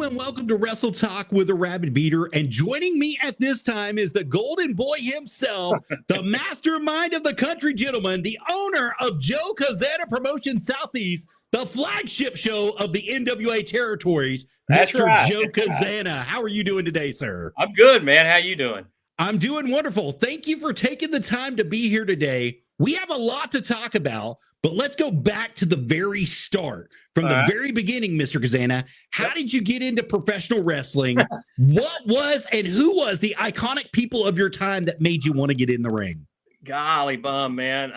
and welcome to Wrestle Talk with Arabbidb3aver. And joining me at this time is the Golden Boy himself, the mastermind of the country gentleman, the owner of Joe Cazana Promotion Southeast, the flagship show of the NWA territories, That's Mr. right. Joe Cazana. How are you doing today, sir? I'm good, man. How you doing? I'm doing wonderful. Thank you for taking the time to be here today. We have a lot to talk about, but let's go back to the very start. From the very beginning, Mr. Cazana, how did you get into professional wrestling? What was and who was the iconic people of your time that made you want to get in the ring? Golly bum, man.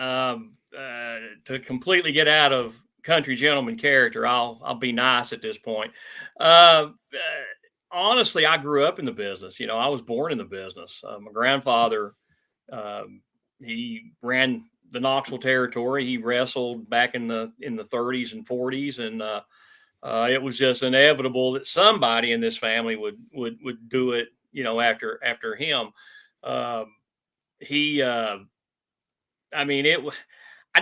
To completely get out of country gentleman character, I'll be nice at this point. Honestly, I grew up in the business. I was born in the business. My grandfather, he ran the Knoxville territory. He wrestled back in the 30s and 40s, and it was just inevitable that somebody in this family would do it. After him, I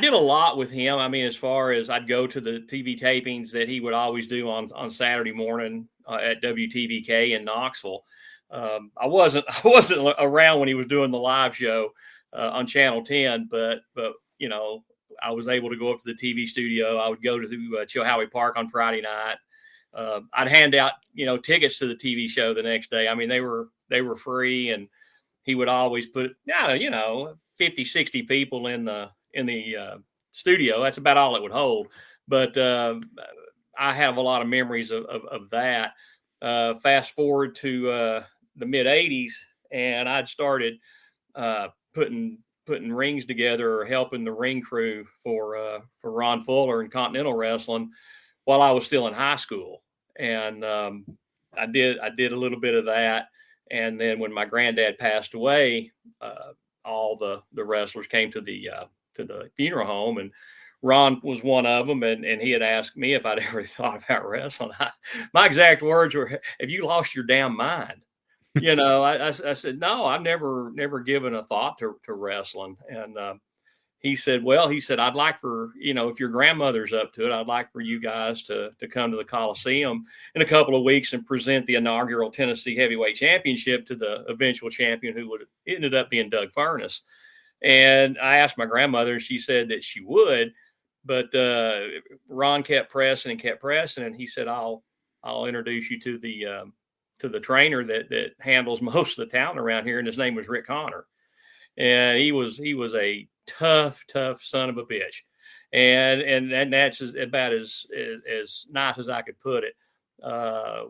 did a lot with him. I mean, as far as I'd go to the TV tapings that he would always do on Saturday morning at WTVK in Knoxville. I wasn't around when he was doing the live show on Channel 10, but I was able to go up to the TV studio. I would go to Chilhowie Park on Friday night. I'd hand out tickets to the TV show the next day. I mean, they were free, and he would always put 50, 60 people in the studio. That's about all it would hold. But I have a lot of memories of that. Fast forward to the mid 80s, and I'd started putting rings together or helping the ring crew for Ron Fuller and Continental Wrestling while I was still in high school. And I did a little bit of that. And then when my granddad passed away, all the wrestlers came to the funeral home, and Ron was one of them. And he had asked me if I'd ever thought about wrestling. My exact words were, "Have you lost your damn mind?" I said, no, I've never given a thought to wrestling. And he said, I'd like for, if your grandmother's up to it, I'd like for you guys to come to the Coliseum in a couple of weeks and present the inaugural Tennessee Heavyweight Championship to the eventual champion, who ended up being Doug Furness. And I asked my grandmother, and she said that she would, but Ron kept pressing, and he said, I'll introduce you to the trainer that handles most of the talent around here. And his name was Rick Connor. And he was a tough son of a bitch. And that's about as nice as I could put it.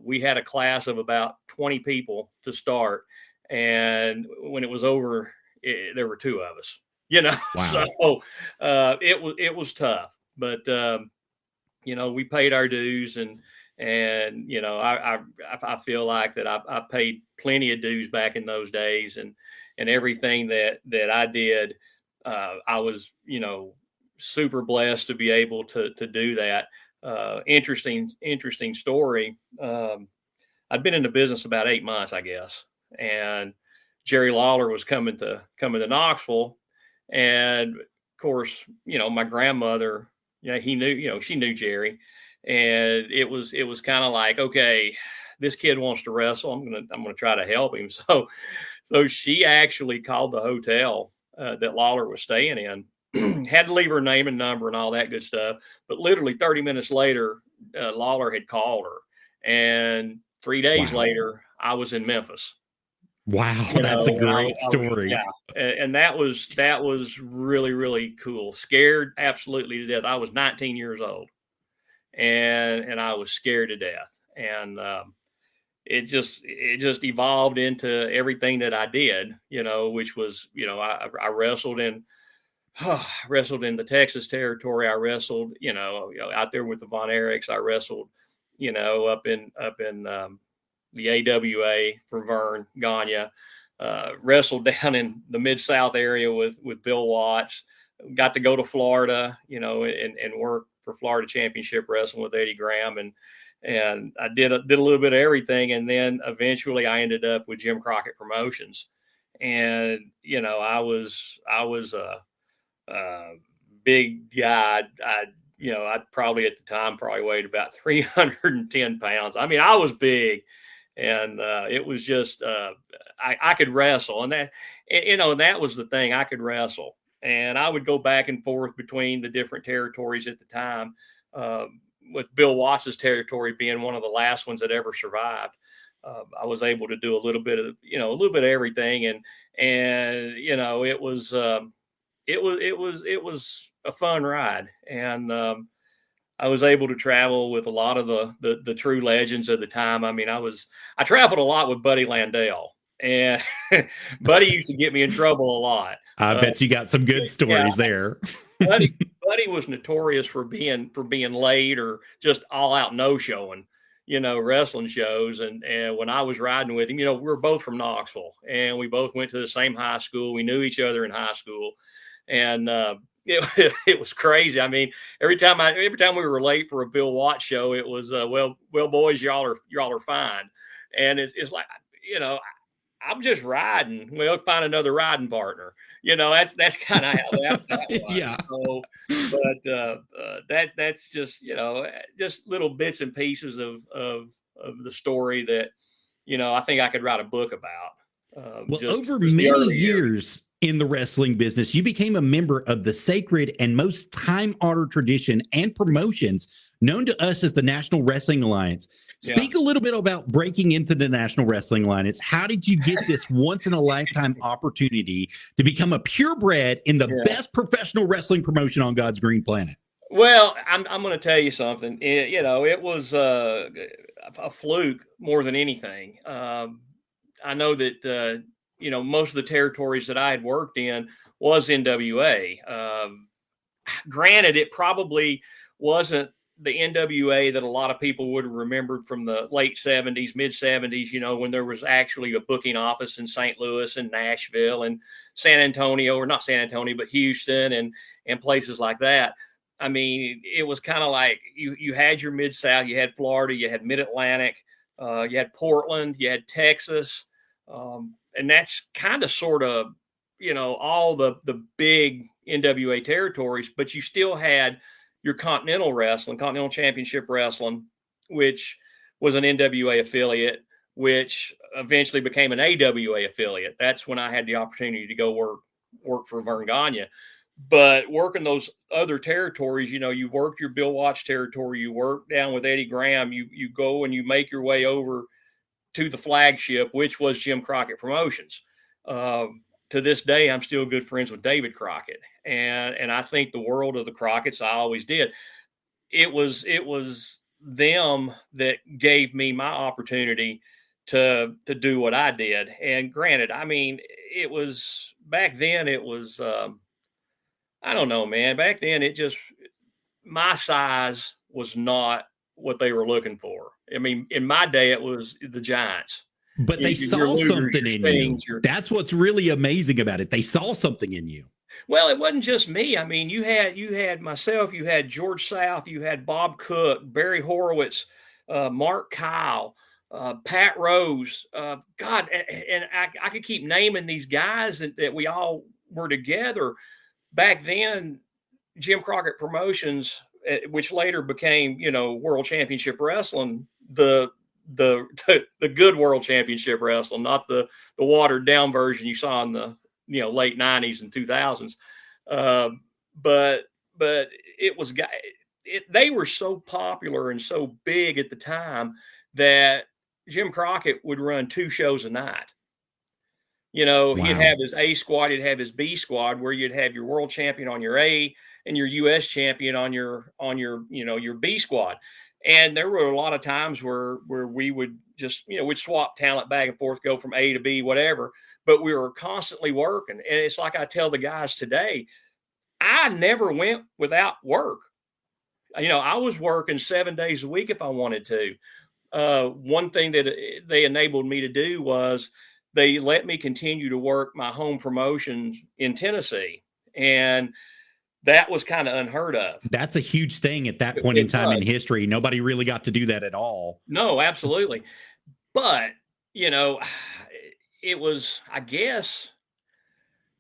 We had a class of about 20 people to start. And when it was over, there were two of us, Wow. So it was tough, but we paid our dues, and I feel like that I paid plenty of dues back in those days, and everything that I did, I was, super blessed to be able to do that. Interesting story. I'd been in the business about 8 months, I guess. And Jerry Lawler was coming to Knoxville. And of course, my grandmother, she knew Jerry. And it was kind of like, okay, this kid wants to wrestle. I'm gonna try to help him. So she actually called the hotel that Lawler was staying in. Had to leave her name and number and all that good stuff. But literally 30 minutes later, Lawler had called her, and 3 days later, I was in Memphis. Wow, that's a great story. Yeah, and that was really, really cool. Scared absolutely to death. I was 19 years old. And I was scared to death. And it just evolved into everything that I did, which was, I wrestled in the Texas territory. I wrestled, out there with the Von Erichs. I wrestled, up in the AWA for Vern Gagne. Wrestled down in the Mid-South area with Bill Watts. Got to go to Florida, and work for Florida Championship Wrestling with Eddie Graham, and I did a little bit of everything, and then eventually I ended up with Jim Crockett Promotions, and I was a big guy. I probably at the time weighed about 310 pounds. I mean, I was big, and it was just I could wrestle, and that was the thing. I could wrestle, and I would go back and forth between the different territories at the time. With Bill Watts's territory being one of the last ones that ever survived, I was able to do a little bit of everything, and it was a fun ride, and I was able to travel with a lot of the true legends of the time. I mean, I traveled a lot with Buddy Landell, and Buddy used to get me in trouble a lot. I bet you got some good stories there. Buddy was notorious for being late or just all out no showing, wrestling shows. And when I was riding with him, we were both from Knoxville, and we both went to the same high school. We knew each other in high school, and it was crazy. I mean, every time we were late for a Bill Watts show, it was well, boys, y'all are fine. And it's like, I'm just riding. Well, find another riding partner. That's kind of how that was. Yeah. So, but that's just just little bits and pieces of the story that I think I could write a book about. Well, over many years in the wrestling business, you became a member of the sacred and most time-honored tradition and promotions known to us as the National Wrestling Alliance. Speak a little bit about breaking into the National Wrestling Alliance. How did you get this once-in-a-lifetime opportunity to become a purebred in the best professional wrestling promotion on God's green planet? Well, I'm going to tell you something. It was a fluke more than anything. I know that most of the territories that I had worked in was NWA. Granted, it probably wasn't the NWA that a lot of people would have remembered from the late 70s, mid 70s, when there was actually a booking office in St. Louis and Nashville and San Antonio, or not San Antonio, but Houston and places like that. I mean, it was kind of like you had your Mid-South, you had Florida, you had Mid-Atlantic, you had Portland, you had Texas. And that's kind of sort of, all the big NWA territories, but you still had your Continental Championship Wrestling, which was an NWA affiliate, which eventually became an AWA affiliate. That's when I had the opportunity to go work for Vern Gagne. But working those other territories, you worked your Bill Watts territory, you worked down with Eddie Graham, you go and you make your way over to the flagship, which was Jim Crockett Promotions. To this day, I'm still good friends with David Crockett, and I think the world of the Crockett's. I always did. It was them that gave me my opportunity to do what I did. And granted, I mean, it was back then. It was I don't know, man. Back then, my size was not what they were looking for. I mean, in my day, it was the Giants. But they saw something in you. That's what's really amazing about it. They saw something in you. Well, it wasn't just me. I mean, you had myself, you had George South, you had Bob Cook, Barry Horowitz, Mark Kyle, Pat Rose. God, and I could keep naming these guys that we all were together. Back then, Jim Crockett Promotions, which later became, World Championship Wrestling, the good World Championship Wrestling, not the watered down version you saw in the late 90s and 2000s. But it was they were so popular and so big at the time that Jim Crockett would run 2 shows a night. Wow. He'd have his A squad, he'd have his B squad, where you'd have your world champion on your A and your U.S. champion on your your B squad. And there were a lot of times where we would just, we'd swap talent back and forth, go from A to B, whatever. But we were constantly working. And it's like I tell the guys today, I never went without work. I was working 7 days a week if I wanted to. One thing that they enabled me to do was they let me continue to work my home promotions in Tennessee. And that was kind of unheard of. That's a huge thing at that point in time in history. Nobody really got to do that at all. No, absolutely. But, it was, I guess,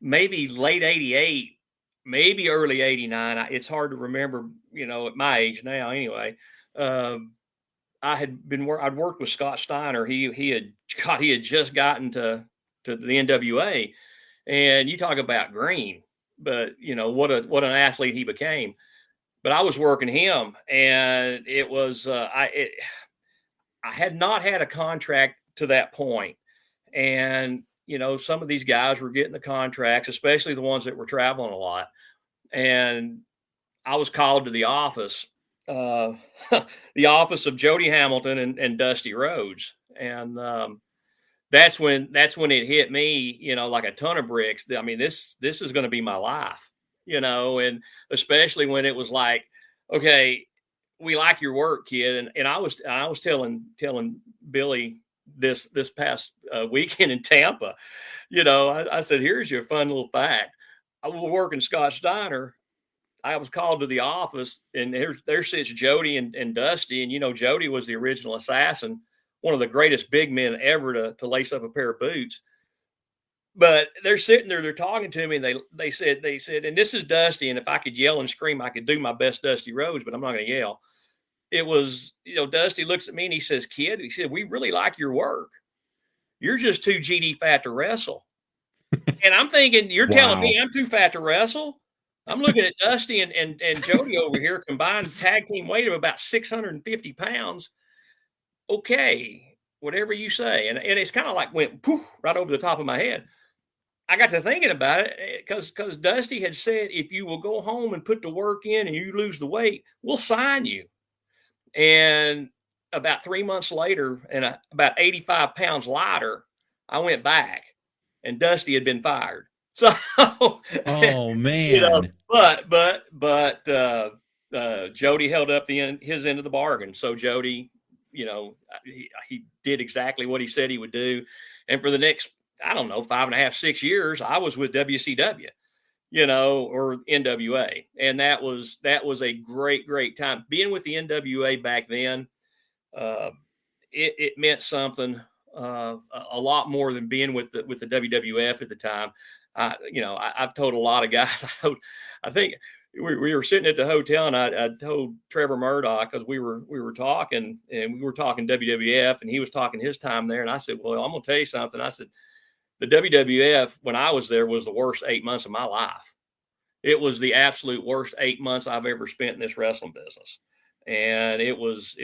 maybe late 88, maybe early 89. It's hard to remember, at my age now anyway. I'd worked with Scott Steiner. He had just gotten to the NWA, and you talk about green, but what an athlete he became. But I was working him, and it was I had not had a contract to that point, and some of these guys were getting the contracts, especially the ones that were traveling a lot, and I was called to the office. The office of Jody Hamilton and Dusty Rhodes. And that's when it hit me, like a ton of bricks. I mean, this is going to be my life, and especially when it was like, okay, we like your work, kid. And I was telling Billy this past weekend in Tampa, I said, here's your fun little fact. I was working Scott Steiner. I was called to the office, and there sits Jody and Dusty. And, Jody was the original assassin, one of the greatest big men ever to lace up a pair of boots. But they're sitting there, they're talking to me, and they said, and this is Dusty. And if I could yell and scream, I could do my best Dusty Rhodes, but I'm not going to yell. It was, Dusty looks at me and he says, kid, he said, we really like your work. You're just too GD fat to wrestle. And I'm thinking, you're telling me I'm too fat to wrestle? I'm looking at Dusty and Jody over here, combined tag team weight of about 650 pounds. Okay, whatever you say. And it's kind of like went poof right over the top of my head. I got to thinking about it because Dusty had said, if you will go home and put the work in and you lose the weight, we'll sign you. And about 3 months later, and about 85 pounds lighter, I went back, and Dusty had been fired. So, oh man, but Jody held up his end of the bargain. So Jody, he did exactly what he said he would do. And for the next, 5.5, 6 years, I was with WCW, or NWA. And that was a great, great time. Being with the NWA back then, it meant something, a lot more than being with the WWF at the time. I've told a lot of guys. I think we were sitting at the hotel, and I told Trevor Murdoch, because we were talking, and we were talking WWF, and he was talking his time there. And I said, well, I'm going to tell you something. I said, the WWF when I was there was the worst 8 months of my life. It was the absolute worst 8 months I've ever spent in this wrestling business, and it was.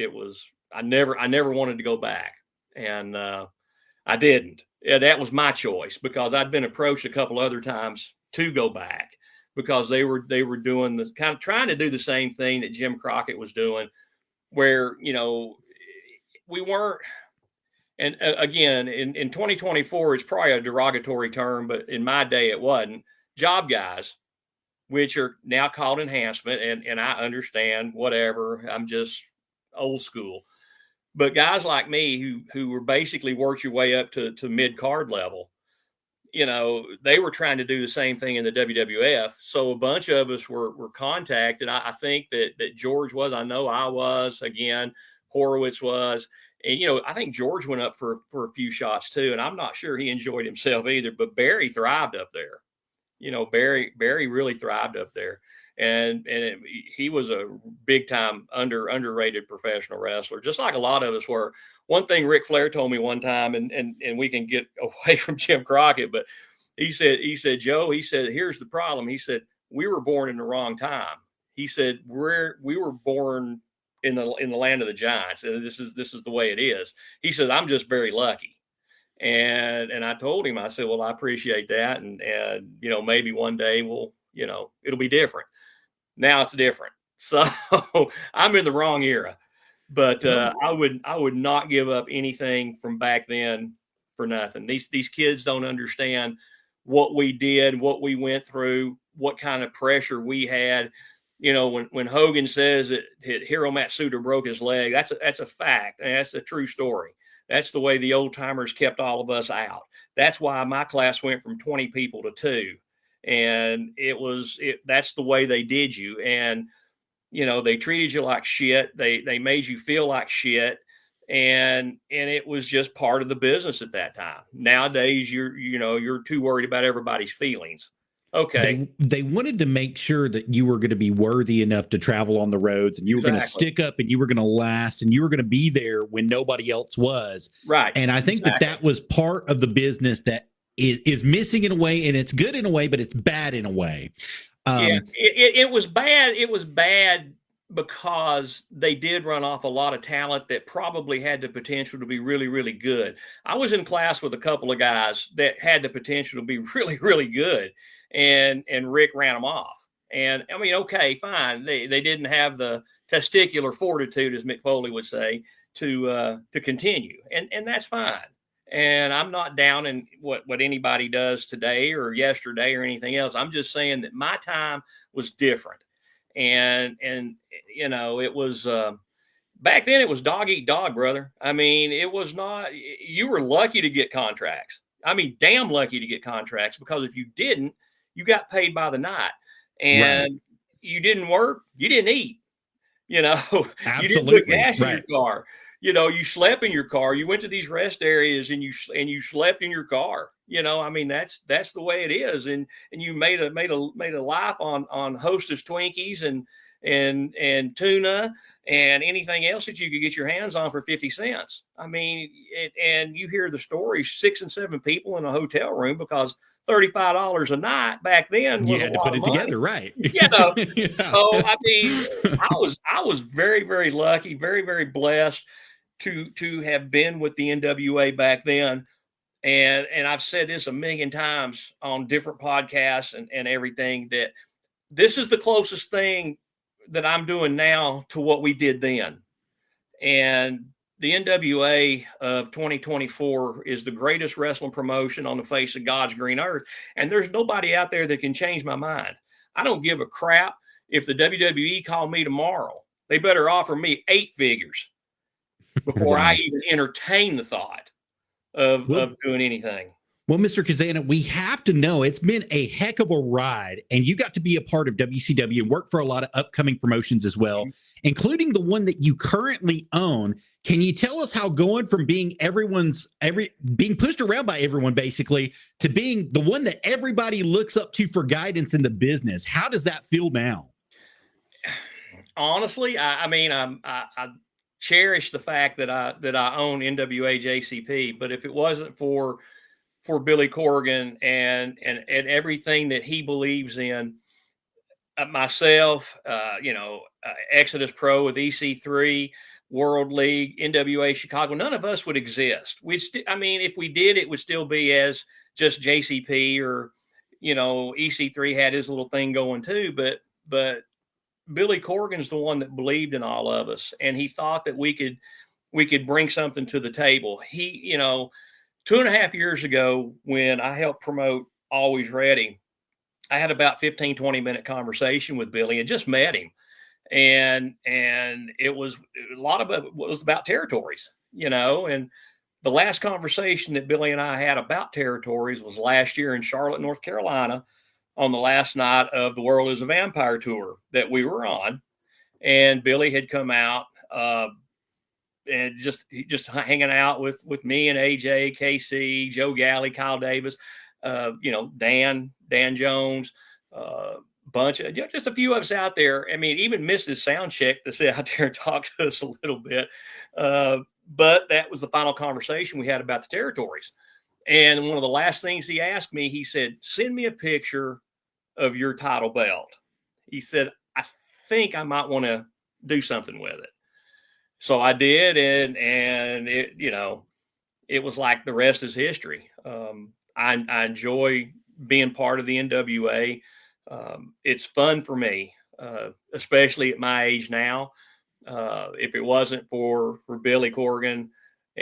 I never wanted to go back, and I didn't. Yeah, that was my choice, because I'd been approached a couple other times to go back, because they were doing this kind of trying to do the same thing that Jim Crockett was doing, where, we weren't. And again, in 2024, it's probably a derogatory term, but in my day, it wasn't. Job guys, which are now called enhancement. And I understand, whatever, I'm just old school. But guys like me who were basically worked your way up to mid card level, they were trying to do the same thing in the WWF. So a bunch of us were contacted. I think that George was, I know I was, again, Horowitz was. And, I think George went up for a few shots too. And I'm not sure he enjoyed himself either, but Barry thrived up there. Barry really thrived up there. And he was a big time underrated professional wrestler, just like a lot of us were. One thing Ric Flair told me one time, and we can get away from Jim Crockett, but he said, Joe, he said, here's the problem. He said, we were born in the wrong time. He said, we were born in the land of the giants. And this is the way it is. He says, I'm just very lucky. And I told him, I said, well, I appreciate that. And maybe one day it'll be different. Now it's different. So I'm in the wrong era, but I would not give up anything from back then for nothing. These kids don't understand what we did, what we went through, what kind of pressure we had. When Hogan says that Hiro Matsuda broke his leg, that's a fact. And that's a true story. That's the way the old timers kept all of us out. That's why my class went from 20 people to 2. And that's the way they did you. And, they treated you like shit. They made you feel like shit. And it was just part of the business at that time. Nowadays, you're too worried about everybody's feelings. Okay. They wanted to make sure that you were going to be worthy enough to travel on the roads, and you were going to Exactly. stick up, and you were going to last, and you were going to be there when nobody else was. Right. And I think Exactly. that was part of the business that is missing in a way, and it's good in a way, but it's bad in a way. Yeah, it was bad. It was bad because they did run off a lot of talent that probably had the potential to be really, really good. I was in class with a couple of guys that had the potential to be really, really good, and Rick ran them off. And I mean, okay, fine. They didn't have the testicular fortitude, as Mick Foley would say, to continue, and that's fine. And I'm not down in what anybody does today or yesterday or anything else. I'm just saying that my time was different. And it was back then it was dog eat dog, brother. I mean, it was not, you were lucky to get contracts. I mean, damn lucky to get contracts, because if you didn't, you got paid by the night. And Right. you didn't work, you didn't eat. You didn't put Absolutely. gas in your Right. car. You slept in your car. You went to these rest areas and you slept in your car. I mean, that's the way it is. And you made a life on Hostess Twinkies and tuna and anything else that you could get your hands on for 50 cents. I mean, and you hear the stories, 6 and 7 people in a hotel room, because $35 a night back then You was a had to lot put of it money. together. Right. Yeah. So I mean, I was very, very lucky, very, very blessed to have been with the NWA back then. And I've said this a million times on different podcasts and everything, that this is the closest thing that I'm doing now to what we did then. And the NWA of 2024 is the greatest wrestling promotion on the face of God's green earth. And there's nobody out there that can change my mind. I don't give a crap if the WWE call me tomorrow. They better offer me 8 figures before I Wow. even entertain the thought of Well, doing anything. Well, Mr. Cazana, we have to know it's been a heck of a ride, and you got to be a part of WCW and work for a lot of upcoming promotions as well, including the one that you currently own. Can you tell us how going from being being pushed around by everyone basically to being the one that everybody looks up to for guidance in the business? How does that feel now? Honestly, I cherish the fact that I own NWA JCP, but if it wasn't for Billy Corgan and everything that he believes in, myself, Exodus Pro with EC3, World League, NWA Chicago, none of us would exist. If we did, it would still be as just JCP, or EC3 had his little thing going too, but Billy Corgan's the one that believed in all of us, and he thought that we could bring something to the table. He, 2.5 years ago, when I helped promote Always Ready, I had about 15, 20-minute conversation with Billy and just met him. And it was, a lot of it was about territories, and the last conversation that Billy and I had about territories was last year in Charlotte, North Carolina, on the last night of the World is a Vampire tour that we were on. And Billy had come out, and just hanging out with me and AJ, KC, Joe Galley, Kyle Davis, Dan Jones, bunch of just a few of us out there. I mean, even Mrs. Soundcheck to sit out there and talk to us a little bit. But that was the final conversation we had about the territories. And one of the last things he asked me, he said, "Send me a picture of your title belt." He said, "I think I might want to do something with it." So I did, and it, it was like the rest is history. I enjoy being part of the NWA. It's fun for me, especially at my age now. If it wasn't for Billy Corgan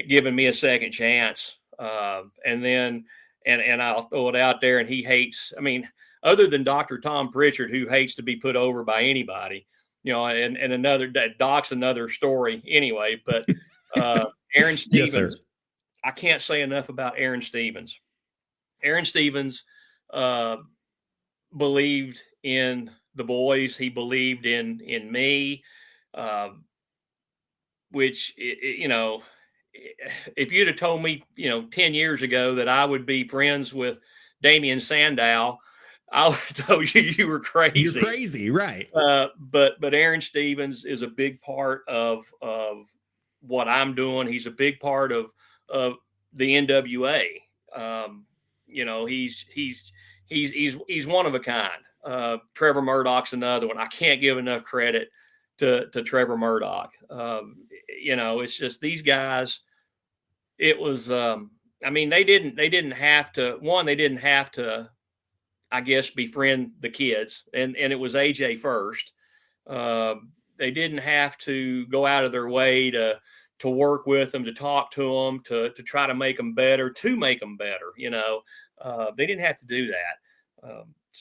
giving me a second chance, and then and I'll throw it out there, and he hates. I mean, other than Dr. Tom Pritchard, who hates to be put over by anybody, and another Doc's another story anyway. But Aaron Stevens, Yes, sir. I can't say enough about Aaron Stevens. Aaron Stevens believed in the boys. He believed in me, which, if you'd have told me, 10 years ago that I would be friends with Damian Sandow, I told you you were crazy. You're crazy, right? But Aaron Stevens is a big part of what I'm doing. He's a big part of the NWA. He's one of a kind. Trevor Murdoch's another one. I can't give enough credit to Trevor Murdoch. It's just these guys. It was. They didn't have to. I guess befriend the kids, and it was AJ first. They didn't have to go out of their way to work with them, to talk to them, to try to make them better, they didn't have to do that.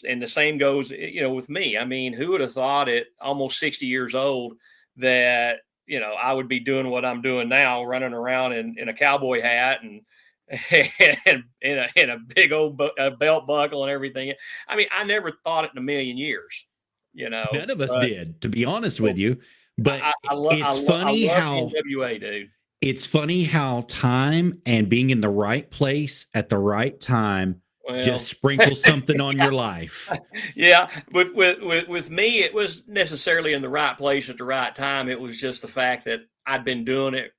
And the same goes, with me. I mean, who would have thought at almost 60 years old that, I would be doing what I'm doing now, running around in a cowboy hat and in a big old belt buckle and everything. I mean, I never thought it in a million years. None of us did, to be honest with you. But it's funny how NWA, dude. It's funny how time and being in the right place at the right time just sprinkles something on your life. Yeah, with me, it was necessarily in the right place at the right time. It was just the fact that I'd been doing it,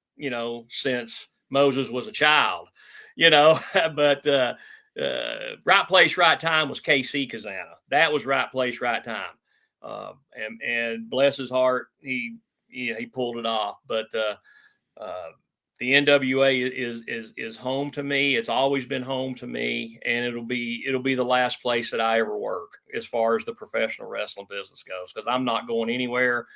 since Moses was a child. But right place, right time was KC Cazana. That was right place, right time. And bless his heart, he pulled it off. But the NWA is home to me. It's always been home to me, and it'll be the last place that I ever work as far as the professional wrestling business goes, because I'm not going anywhere.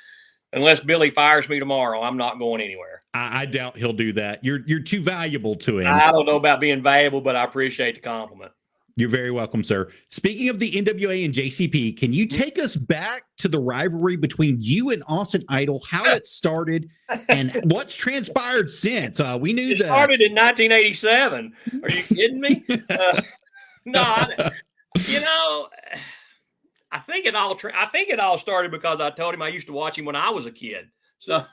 Unless Billy fires me tomorrow, I'm not going anywhere. I doubt he'll do that. You're too valuable to him. I don't know about being valuable, but I appreciate the compliment. You're very welcome, sir. Speaking of the NWA and JCP, can you take us back to the rivalry between you and Austin Idol, how it started, and what's transpired since? We knew it started in 1987. Are you kidding me? No, I think it all started because I told him I used to watch him when I was a kid. So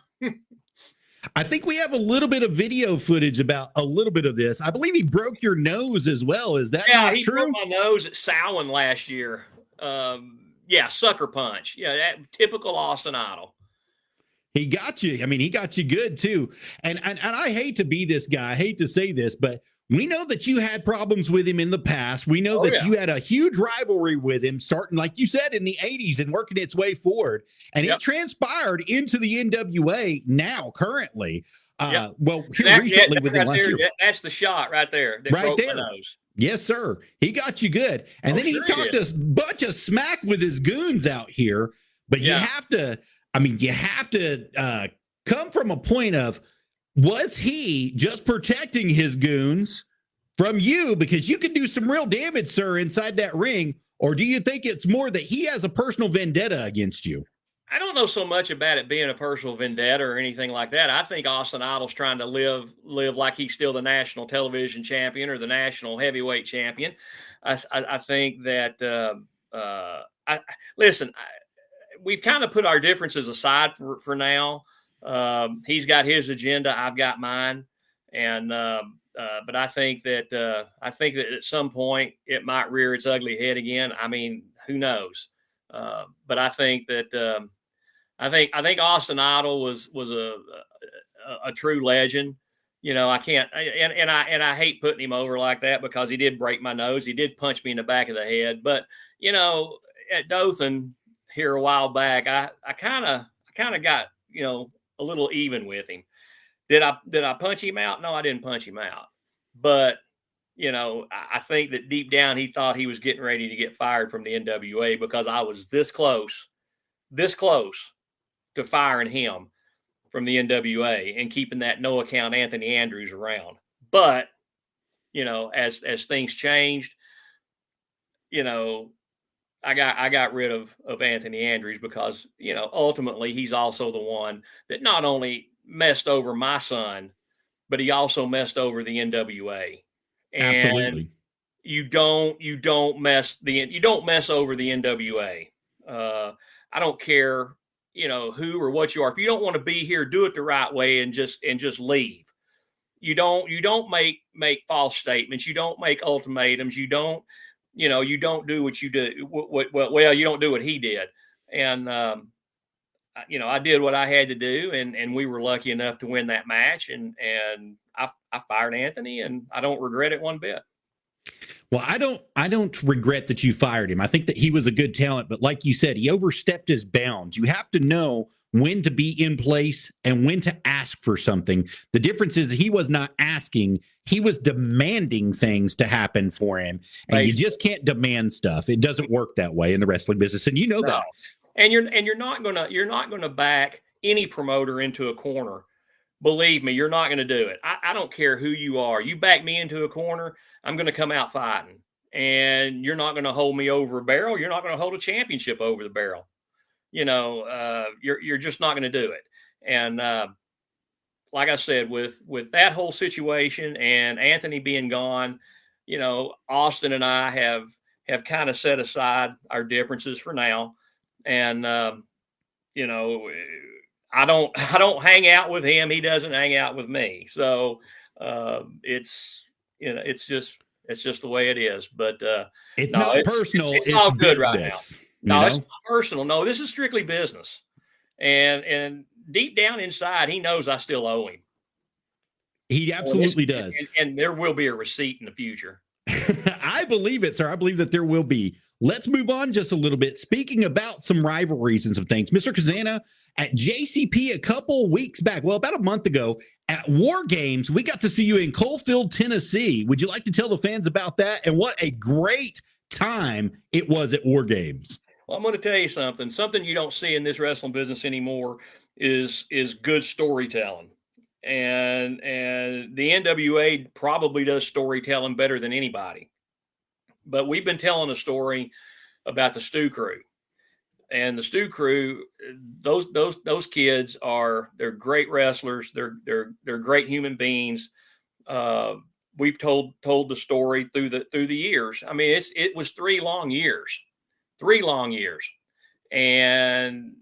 I think we have a little bit of video footage about a little bit of this. I believe he broke your nose as well. Is that not he true? broke my nose at Samhain last year. Sucker punch. Yeah, that typical Austin Idol. He got you. I mean, he got you good too. And I hate to be this guy. I hate to say this, but we know that you had problems with him in the past. We know you had a huge rivalry with him starting, like you said, in the 80s and working its way forward. And it transpired into the NWA now, currently. Recently within last year. That's the shot right there. That right broke there. my nose. Yes, sir. He got you good. And then he talked a bunch of smack with his goons out here. But you have to come from a point of, was he just protecting his goons from you? Because you can do some real damage, sir, inside that ring. Or do you think it's more that he has a personal vendetta against you? I don't know so much about it being a personal vendetta or anything like that. I think Austin Idol's trying to live like he's still the national television champion or the national heavyweight champion. I think that we've kind of put our differences aside for now. He's got his agenda. I've got mine. And, but I think that at some point it might rear its ugly head again. I mean, who knows? But I think that, I think Austin Idol was a true legend. I can't, and I hate putting him over like that because he did break my nose. He did punch me in the back of the head, but at Dothan here a while back, I kind of got, a little even with him. Did I punch him out? No, I didn't punch him out. But, I think that deep down he thought he was getting ready to get fired from the NWA because I was this close to firing him from the NWA and keeping that no account Anthony Andrews around. But, as things changed, I got rid of Anthony Andrews because, ultimately he's also the one that not only messed over my son, but he also messed over the NWA. And absolutely. You don't mess over the NWA. I don't care, who or what you are. If you don't want to be here, do it the right way and just leave. You don't make false statements. You don't make ultimatums. You don't you don't do what you do. Well, you don't do what he did. And, I did what I had to do, and we were lucky enough to win that match. And I fired Anthony, and I don't regret it one bit. Well, I don't regret that you fired him. I think that he was a good talent, but like you said, he overstepped his bounds. You have to know when to be in place and when to ask for something. The difference is he was not asking, he was demanding things to happen for him. And you just can't demand stuff. It doesn't work that way in the wrestling business, and you know that. And you're not gonna back any promoter into a corner. Believe me, you're not going to do it. I don't care who you are. You back me into a corner, I'm going to come out fighting. And you're not going to hold me over a barrel. You're not going to hold a championship over the barrel. You're just not going to do it. And like I said, with that whole situation and Anthony being gone, Austin and I have kind of set aside our differences for now. And, I don't hang out with him. He doesn't hang out with me. So it's just the way it is. But it's not personal. It's all good business, right now. No, it's not personal. No, this is strictly business. And deep down inside, he knows I still owe him. He absolutely does. And there will be a receipt in the future. I believe it, sir. I believe that there will be. Let's move on just a little bit. Speaking about some rivalries and some things, Mr. Cazana, at JCP a couple weeks back, well, about a month ago, at War Games, we got to see you in Coalfield, Tennessee. Would you like to tell the fans about that and what a great time it was at War Games? Well, I'm going to tell you something. Something you don't see in this wrestling business anymore is good storytelling. And the NWA probably does storytelling better than anybody. But we've been telling a story about the Stew Crew. And the Stew Crew, those kids they're great wrestlers. They're great human beings. We've told the story through the years. I mean, it was 3 long years. And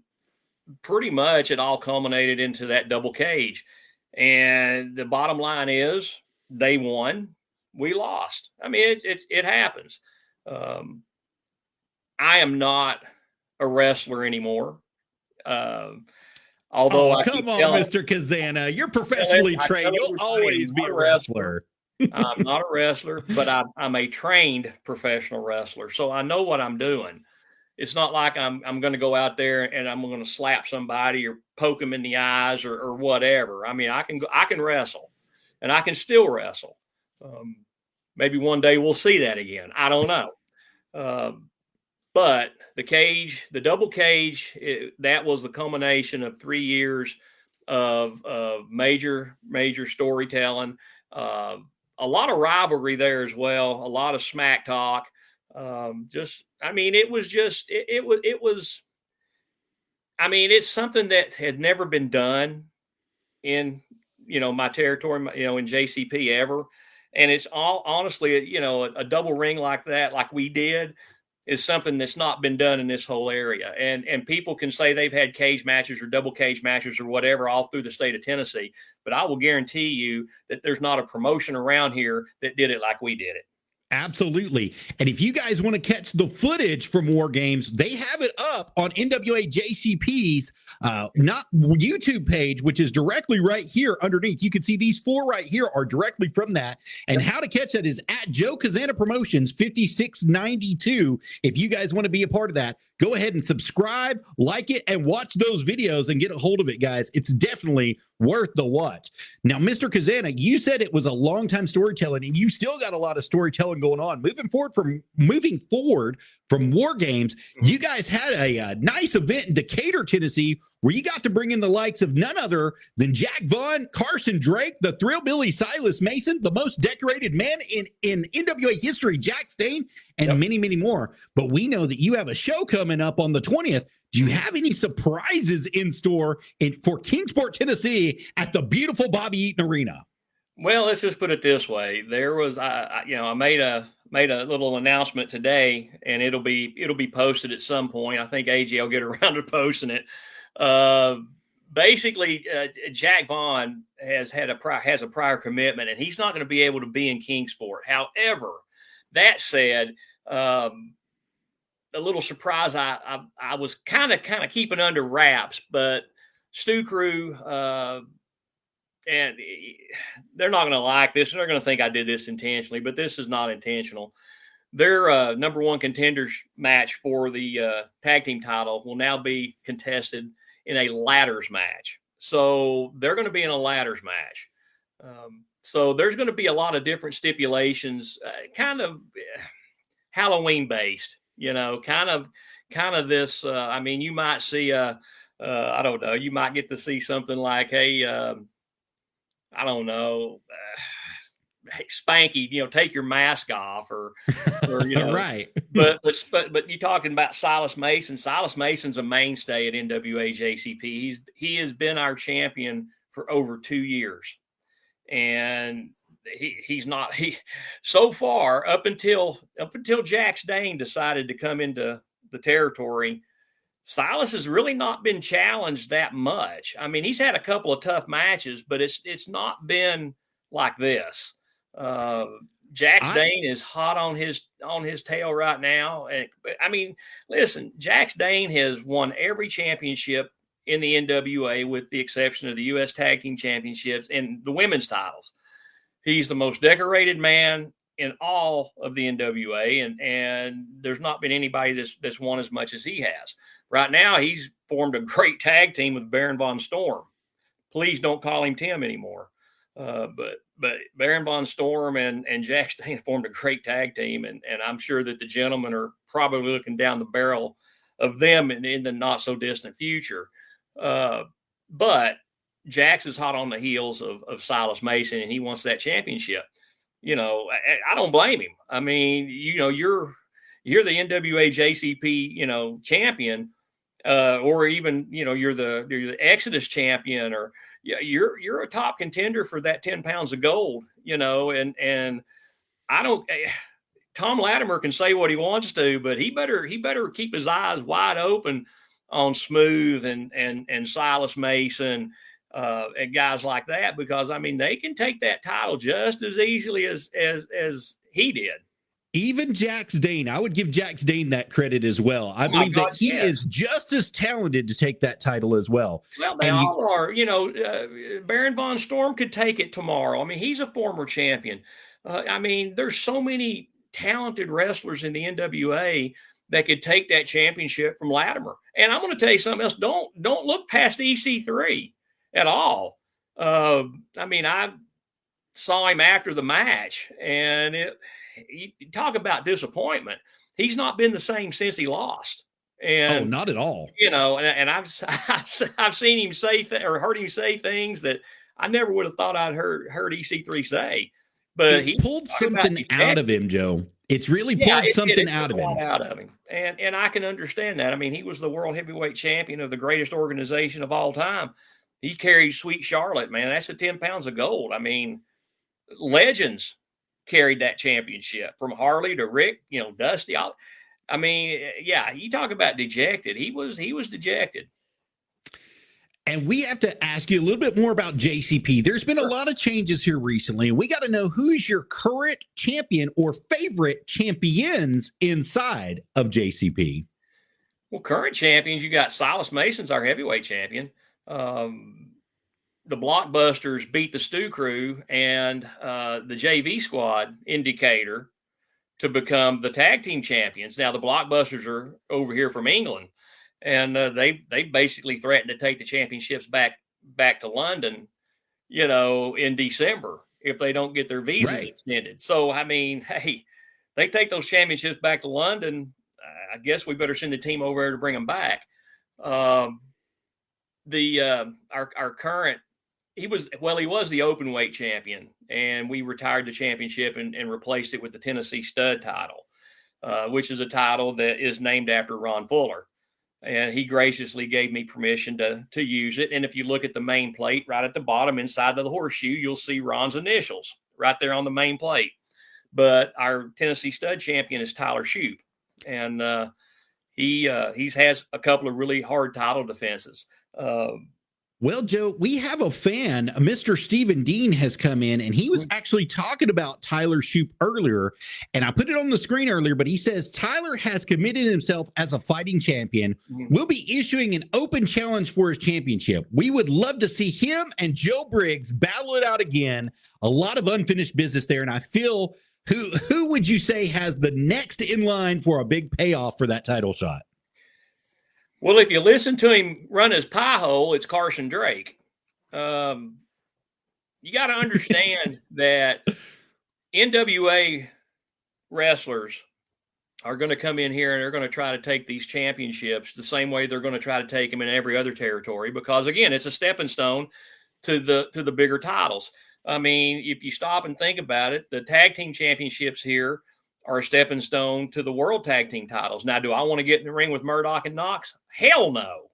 pretty much it all culminated into that double cage. And the bottom line is they won, we lost. I mean, it happens. I am not a wrestler anymore. Although come on, Mr. Cazana, you're professionally trained. You'll always be a wrestler. I'm not a wrestler, but I'm a trained professional wrestler. So I know what I'm doing. It's not like I'm going to go out there and I'm going to slap somebody or poke them in the eyes or whatever. I mean, I can wrestle, and I can still wrestle. Maybe one day we'll see that again. I don't know. But the double cage, that was the culmination of 3 years of major storytelling. A lot of rivalry there as well. A lot of smack talk. It's something that had never been done in, my territory, in JCP ever. And it's all honestly, a double ring like that, like we did, is something that's not been done in this whole area. And people can say they've had cage matches or double cage matches or whatever all through the state of Tennessee, but I will guarantee you that there's not a promotion around here that did it like we did it. Absolutely. And if you guys want to catch the footage from War Games, they have it up on NWA JCP's not YouTube page, which is directly right here underneath. You can see these 4 right here are directly from that. And how to catch that is at Joe Cazana Promotions 5692. If you guys want to be a part of that, go ahead and subscribe, like it, and watch those videos and get a hold of it, guys. It's definitely worth the watch. Now, Mr. Cazana, you said it was a long time storytelling, and you still got a lot of storytelling going on. Moving forward from War Games, you guys had a nice event in Decatur, Tennessee, where you got to bring in the likes of none other than Jack Vaughn, Carson Drake, the Thrillbilly Silas Mason, the most decorated man in NWA history, Jack Stain, and many, many more. But we know that you have a show coming up on the 20th. Do you have any surprises in store for Kingsport, Tennessee at the beautiful Bobby Eaton Arena? Well, let's just put it this way. There was, I made a little announcement today, and it'll be posted at some point. I think AJ will get around to posting it. Basically, Jack Vaughn has a prior commitment, and he's not going to be able to be in Kingsport. However, that said, A little surprise I was kind of keeping under wraps, but Stu Crew, and they're not going to like this. They're going to think I did this intentionally, but this is not intentional. Their number one contenders match for the tag team title will now be contested in a ladders match. So they're going to be in a ladders match. So there's going to be a lot of different stipulations, kind of Halloween based, kind of this. I mean, you might see I don't know, you might get to see something like, hey, I don't know, hey, Spanky, take your mask off, or right. But you talking about Silas Mason. Silas Mason's a mainstay at NWA JCP. He has been our champion for over 2 years, and he's not so far up until Jax Dane decided to come into the territory. Silas has really not been challenged that much. I mean, he's had a couple of tough matches, but it's not been like this. Jax Dane is hot on his tail right now. And I mean, listen, Jax Dane has won every championship in the NWA with the exception of the U.S. Tag Team Championships and the women's titles. He's the most decorated man in all of the NWA, and there's not been anybody that's won as much as he has. Right now, he's formed a great tag team with Baron Von Storm. Please don't call him Tim anymore. But Baron Von Storm and Jax Dane formed a great tag team, and I'm sure that the gentlemen are probably looking down the barrel of them in the not so distant future. But Jax is hot on the heels of Silas Mason, and he wants that championship. I don't blame him. I mean, you're the NWA JCP, champion, or even, you're the Exodus champion, or you're a top contender for that 10 pounds of gold, and I don't, Tom Latimer can say what he wants to, but he better keep his eyes wide open on Smooth and Silas Mason, and guys like that, because I mean, they can take that title just as easily as he did. Even Jax Dane, I would give Jax Dane that credit as well. I believe that he is just as talented to take that title as well. Well, they all are. Baron Von Storm could take it tomorrow. I mean, he's a former champion. I mean, there's so many talented wrestlers in the NWA that could take that championship from Latimer. And I'm going to tell you something else. Don't look past EC3 at all. I mean, I saw him after the match, and you talk about disappointment. He's not been the same since he lost. And not at all. And I've seen him say or heard him say things that I never would have thought I'd heard EC3 say. But he pulled something out of him, Joe. It's really pulled something out of him. And I can understand that. I mean, he was the world heavyweight champion of the greatest organization of all time. He carried Sweet Charlotte, man. That's the 10 pounds of gold. I mean, legends carried that championship, from Harley to Rick, Dusty. I mean, yeah, you talk about dejected. He was dejected. And we have to ask you a little bit more about JCP. There's been a lot of changes here recently, and we got to know who's your current champion or favorite champions inside of JCP. Well, current champions, you got Silas Mason's our heavyweight champion. The Blockbusters beat the Stu Crew and the JV squad, Indicator, to become the tag team champions. Now the Blockbusters are over here from England, and they basically threatened to take the championships back to London, in December if they don't get their visas extended. So I mean, hey, they take those championships back to London. I guess we better send the team over there to bring them back. Our current, he was the open weight champion, and we retired the championship and replaced it with the Tennessee Stud title, which is a title that is named after Ron Fuller. And he graciously gave me permission to use it. And if you look at the main plate right at the bottom inside of the horseshoe, you'll see Ron's initials right there on the main plate. But our Tennessee Stud champion is Tyler Shoup. And he's has a couple of really hard title defenses. Well, Joe, we have a fan, Mr. Stephen Dean has come in, and he was actually talking about Tyler Shoop earlier, and I put it on the screen earlier, but he says Tyler has committed himself as a fighting champion. We'll be issuing an open challenge for his championship. We would love to see him and Joe Briggs battle it out again. A lot of unfinished business there, and I feel who would you say has the next in line for a big payoff for that title shot? Well, if you listen to him run his pie hole, it's Carson Drake. You got to understand that NWA wrestlers are going to come in here and they're going to try to take these championships the same way they're going to try to take them in every other territory, because again, it's a stepping stone to the bigger titles. I mean, if you stop and think about it, the tag team championships here are a stepping stone to the world tag team titles. Now, do I want to get in the ring with Murdoch and Knox? Hell no.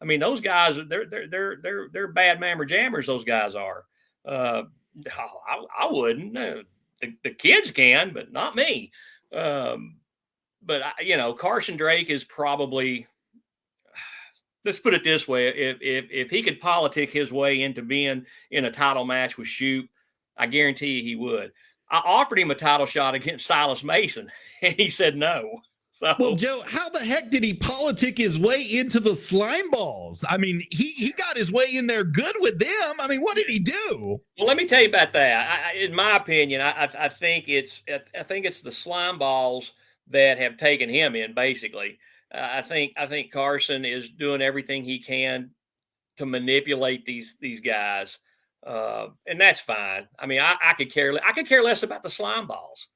I mean, those guys, they're bad mammer jammers. Those guys are. I wouldn't. The kids can, but not me. But Carson Drake is probably. Let's put it this way: if he could politic his way into being in a title match with Shoop, I guarantee you he would. I offered him a title shot against Silas Mason, and he said no. So, well, Joe, how the heck did he politic his way into the Slime Balls? I mean, he got his way in there good with them. I mean, what did he do? Well, let me tell you about that. In my opinion, I think it's the Slime Balls that have taken him in. Basically, I think Carson is doing everything he can to manipulate these guys. And that's fine. I mean, I could care less about the Slime Balls.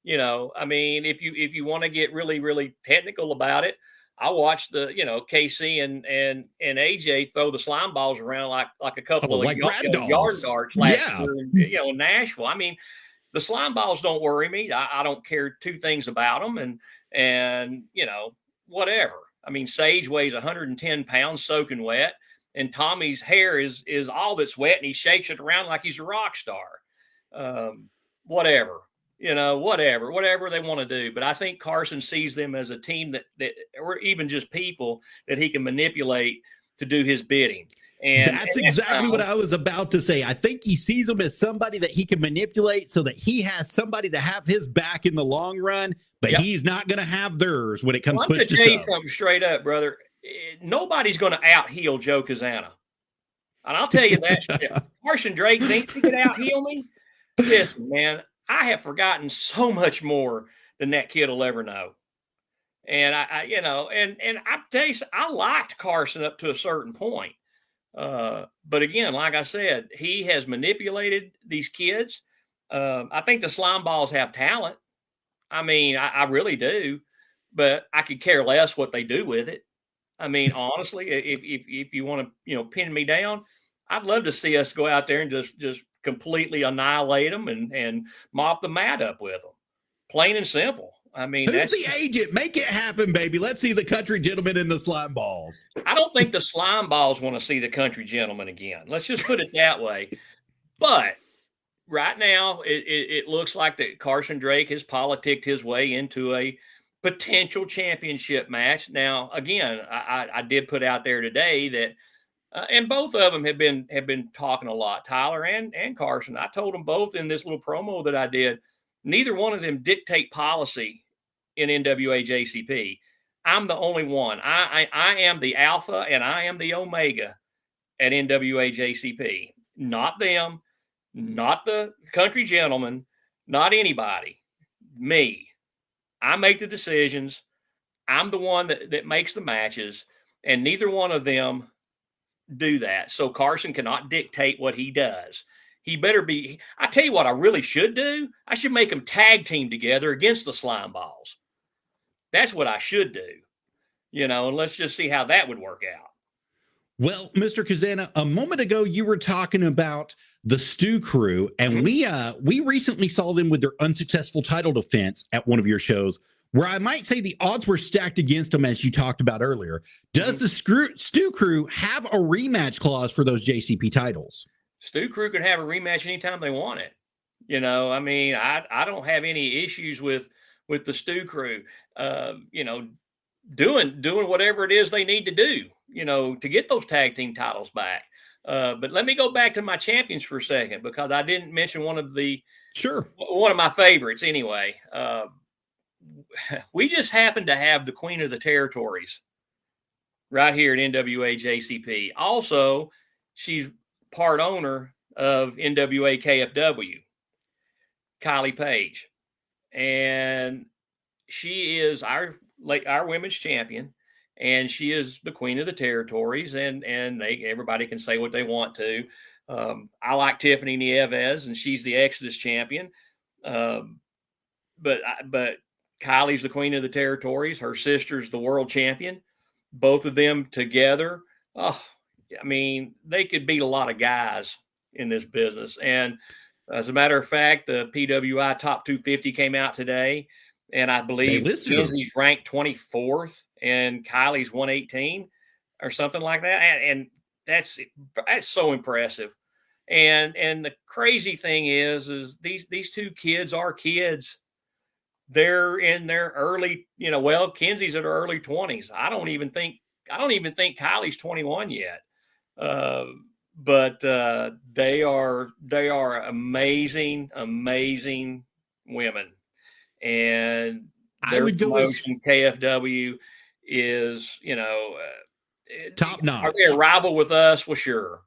I mean, if you want to get really, really technical about it, I watched the, KC and AJ throw the Slime Balls around like a couple of yard guards last year, in Nashville. I mean, the Slime Balls don't worry me. I don't care two things about them, and whatever. I mean, Sage weighs 110 pounds soaking wet, and Tommy's hair is all that's wet, and he shakes it around like he's a rock star. Whatever they want to do. But I think Carson sees them as a team that or even just people that he can manipulate to do his bidding. And that's exactly what I was about to say. I think he sees them as somebody that he can manipulate so that he has somebody to have his back in the long run, but he's not going to have theirs when it comes push to shove. I'm going to tell you something straight up, brother. Nobody's going to out-heel Joe Cazana. And I'll tell you that. Carson Drake thinks he can out-heel me. Listen, man, I have forgotten so much more than that kid will ever know. And I tell you, I liked Carson up to a certain point. But again, like I said, he has manipulated these kids. I think the Slime Balls have talent. I mean, I really do, but I could care less what they do with it. I mean, honestly, if you want to, pin me down, I'd love to see us go out there and just completely annihilate them and mop the mat up with them. Plain and simple. I mean, who's the agent? Make it happen, baby. Let's see the country gentleman in the Slime Balls. I don't think the Slime Balls want to see the country gentleman again. Let's just put it that way. But right now, it looks like that Carson Drake has politicked his way into a potential championship match. Now, again, I did put out there today that, and both of them have been talking a lot, Tyler and Carson. I told them both in this little promo that I did, neither one of them dictate policy in NWA JCP. I'm the only one. I am the alpha and I am the omega at NWA JCP. Not them, not the country gentleman, not anybody. Me. I make the decisions. I'm the one that makes the matches, and neither one of them do that. So Carson cannot dictate what he does. He better be. I tell you what I really should do. I should make them tag team together against the Slime Balls. That's what I should do. And let's just see how that would work out. Well, Mr. Cazana, a moment ago you were talking about the Stew Crew, and we recently saw them with their unsuccessful title defense at one of your shows, where I might say the odds were stacked against them, as you talked about earlier. Does the Stew Crew have a rematch clause for those JCP titles? Stew Crew can have a rematch anytime they want it. I mean, I don't have any issues with the Stew Crew, doing whatever it is they need to do. to get those tag team titles back. But let me go back to my champions for a second, because I didn't mention one of my favorites anyway. We just happen to have the Queen of the Territories right here at NWA JCP. Also, she's part owner of NWA KFW, Kylie Page. And she is our women's champion, and she is the Queen of the Territories, and everybody can say what they want to. I like Tiffany Nieves, and she's the Exodus champion. But Kylie's the Queen of the Territories. Her sister's the world champion. Both of them together, they could beat a lot of guys in this business. And as a matter of fact, the PWI Top 250 came out today, and I believe Kenzie's ranked 24th and Kylie's 118 or something like that. And that's so impressive. And the crazy thing is these two kids are kids. They're in their early, Kenzie's in her early 20s. I don't even think Kylie's 21 yet. But they are amazing women. And their promotion, KFW, is, top notch. Are they a rival with us? Well, sure.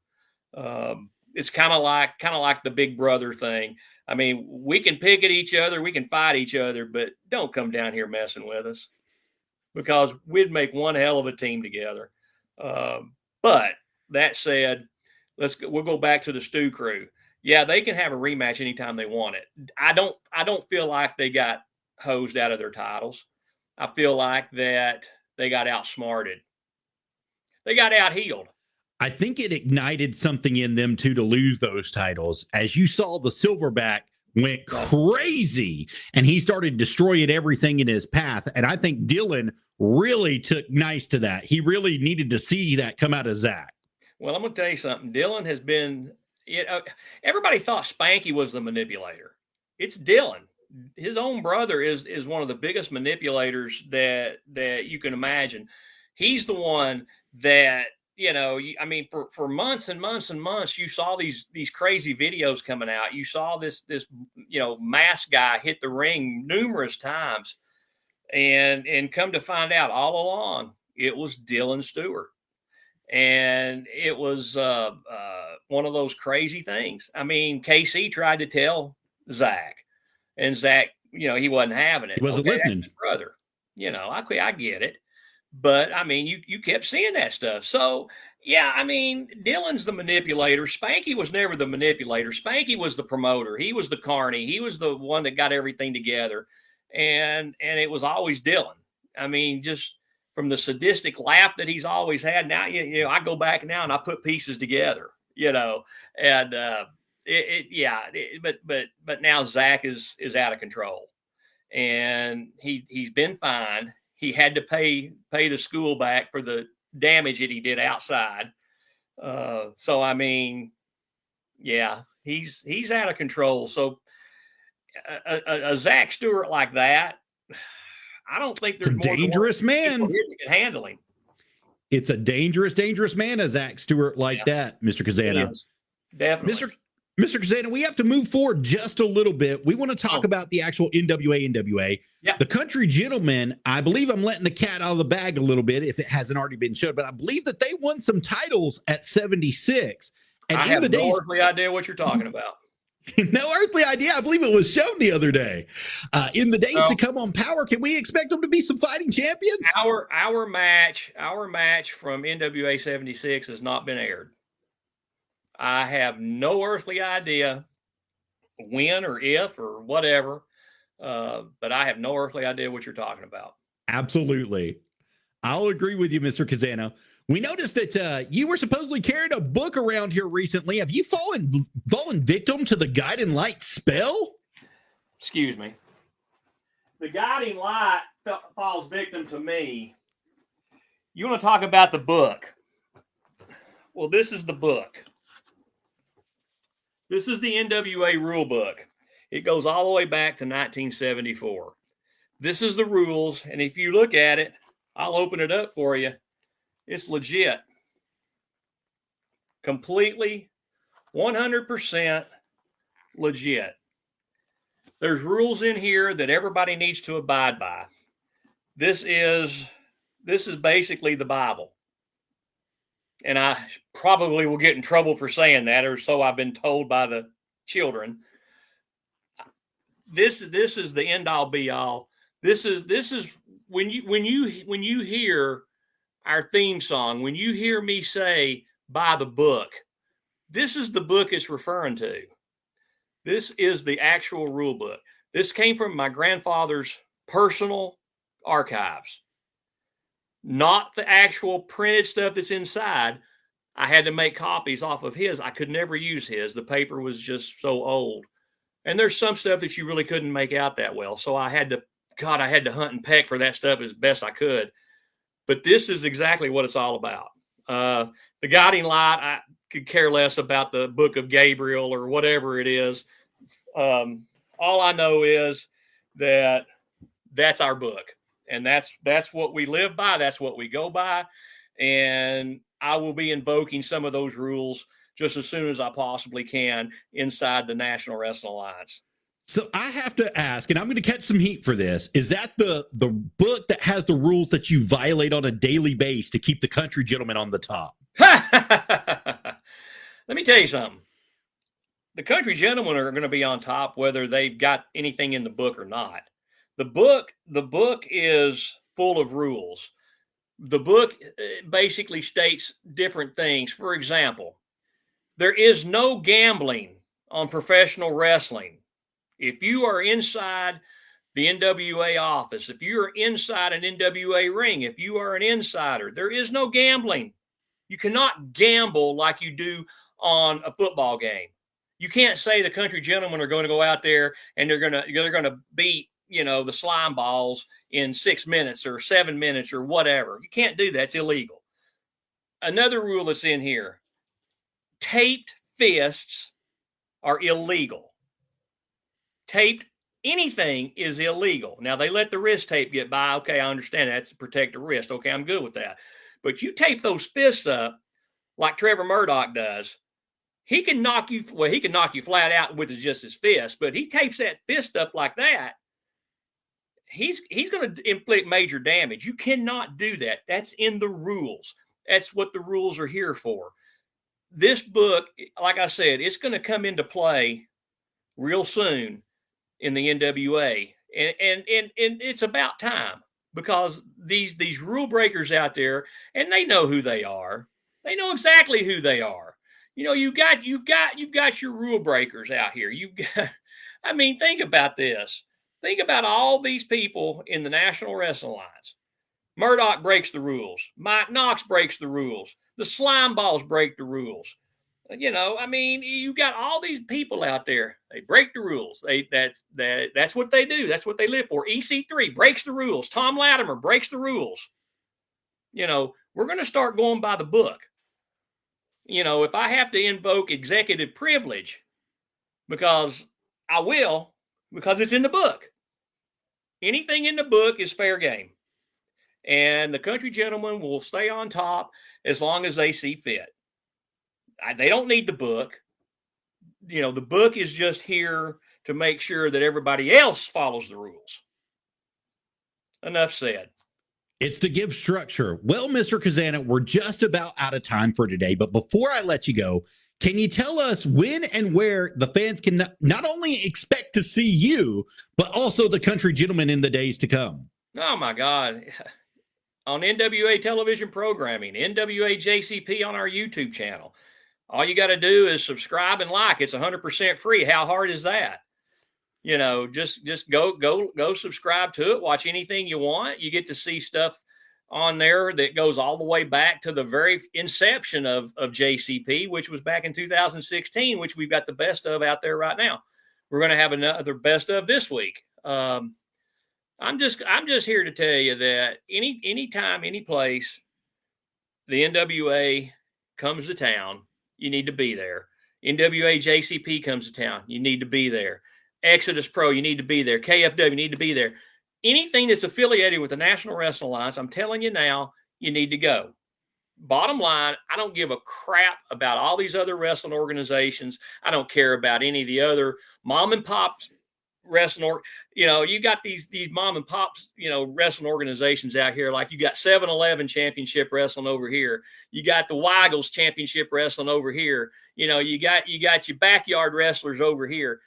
It's kind of like the Big Brother thing. I mean, we can pick at each other, we can fight each other, but don't come down here messing with us, because we'd make one hell of a team together. But that said, we'll go back to the Stu Crew. Yeah, they can have a rematch anytime they want it. I don't feel like they got hosed out of their titles. I feel like that they got outsmarted. They got out-heeled. I think it ignited something in them too to lose those titles. As you saw, the Silverback went crazy, and he started destroying everything in his path. And I think Dylan really took nice to that. He really needed to see that come out of Zach. Well, I'm going to tell you something. Dylan has been, everybody thought Spanky was the manipulator. It's Dylan. His own brother is one of the biggest manipulators that you can imagine. He's the one that, for months and months and months, you saw these crazy videos coming out. You saw this masked guy hit the ring numerous times, and come to find out all along, it was Dylan Stewart. And it was one of those crazy things. I mean, KC tried to tell Zach, and Zach, he wasn't having it. He wasn't listening. That's his brother. I get it. But, I mean, you kept seeing that stuff. So, yeah, I mean, Dylan's the manipulator. Spanky was never the manipulator. Spanky was the promoter. He was the carny. He was the one that got everything together. And it was always Dylan. I mean, just from the sadistic laugh that he's always had. Now, I go back now and I put pieces together, and but now Zach is out of control, and he's been fined. He had to pay the school back for the damage that he did outside. So, I mean, yeah, he's out of control. So a Zach Stewart like that, I don't think there's more dangerous man here that can handle him. It's a dangerous man, a Zach Stewart like that, Mr. Cazana. Definitely. Mr. Cazana, we have to move forward just a little bit. We want to talk about the actual NWA. Yeah. The Country Gentlemen, I believe I'm letting the cat out of the bag a little bit if it hasn't already been shown, but I believe that they won some titles at 76. And I have no earthly idea what you're talking about. No earthly idea. I believe it was shown the other day. In the days to come on Power, can we expect them to be some fighting champions? Our match from NWA 76 has not been aired. I have no earthly idea when or if or whatever, but I have no earthly idea what you're talking about. Absolutely. I'll agree with you, Mr. Cazana. We noticed that you were supposedly carrying a book around here recently. Have you fallen victim to the guiding light spell? Excuse me. The guiding light falls victim to me. You want to talk about the book? Well, this is the book. This is the NWA rule book. It goes all the way back to 1974. This is the rules, and if you look at it, I'll open it up for you. It's legit. Completely 100% legit. There's rules in here that everybody needs to abide by. This is basically the Bible. And I probably will get in trouble for saying that, or so I've been told by the children. This is the end all be all. This is when you hear our theme song, when you hear me say by the book, this is the book it's referring to. This is the actual rule book. This came from my grandfather's personal archives, not the actual printed stuff that's inside. I had to make copies off of his. I could never use his. The paper was just so old. And there's some stuff that you really couldn't make out that well. So I had to hunt and peck for that stuff as best I could. But this is exactly what it's all about. The guiding light, I could care less about the book of Gabriel or whatever it is. All I know is that that's our book. And that's what we live by. That's what we go by. And I will be invoking some of those rules just as soon as I possibly can inside the National Wrestling Alliance. So I have to ask, and I'm going to catch some heat for this. Is that the book that has the rules that you violate on a daily basis to keep the country gentleman on the top? Let me tell you something. The country gentlemen are going to be on top whether they've got anything in the book or not. The book is full of rules. The book basically states different things. For example, there is no gambling on professional wrestling. If you are inside the NWA office, if you are inside an NWA ring, if you are an insider, there is no gambling. You cannot gamble like you do on a football game. You can't say the country gentlemen are going to go out there and they're going to beat, the slime balls in 6 minutes or 7 minutes or whatever. You can't do that. It's illegal. Another rule that's in here, taped fists are illegal. Taped anything is illegal. Now, they let the wrist tape get by. Okay, I understand that's to protect the wrist. Okay, I'm good with that. But you tape those fists up like Trevor Murdoch does, he can knock you flat out with just his fist, but he tapes that fist up like that, he's going to inflict major damage. You cannot do that. That's in the rules. That's what the rules are here for. This book, like I said, it's going to come into play real soon in the NWA. And it's about time, because these rule breakers out there, and they know who they are. They know exactly who they are. You've got your rule breakers out here. Think about this. Think about all these people in the National Wrestling Alliance. Murdoch breaks the rules. Mike Knox breaks the rules. The slime balls break the rules. You got all these people out there. They break the rules. That's what they do. That's what they live for. EC3 breaks the rules. Tom Latimer breaks the rules. We're going to start going by the book. If I have to invoke executive privilege, because I will, because it's in the book. Anything in the book is fair game. And the country gentlemen will stay on top as long as they see fit. They don't need the book. The book is just here to make sure that everybody else follows the rules. Enough said. It's to give structure. Well, Mr. Cazana, we're just about out of time for today. But before I let you go, can you tell us when and where the fans can not only expect to see you, but also the country gentlemen in the days to come? Oh, my God. On NWA television programming, NWA JCP on our YouTube channel. All you got to do is subscribe and like. It's 100% free. How hard is that? Just go subscribe to it. Watch anything you want. You get to see stuff on there that goes all the way back to the very inception of JCP, which was back in 2016, which we've got the best of out there right now. We're going to have another best of this week. I'm just here to tell you that anytime, any place the NWA comes to town, you need to be there. NWA JCP comes to town, you need to be there. Exodus Pro, you need to be there. KFW, you need to be there. Anything that's affiliated with the National Wrestling Alliance, I'm telling you now, you need to go. bottom line, I don't give a crap about all these other wrestling organizations. I don't care about any of the other mom and pops wrestling. You got these mom and pops, wrestling organizations out here. Like you got 7-Eleven Championship Wrestling over here. You got the Weigels Championship Wrestling over here. You got your backyard wrestlers over here.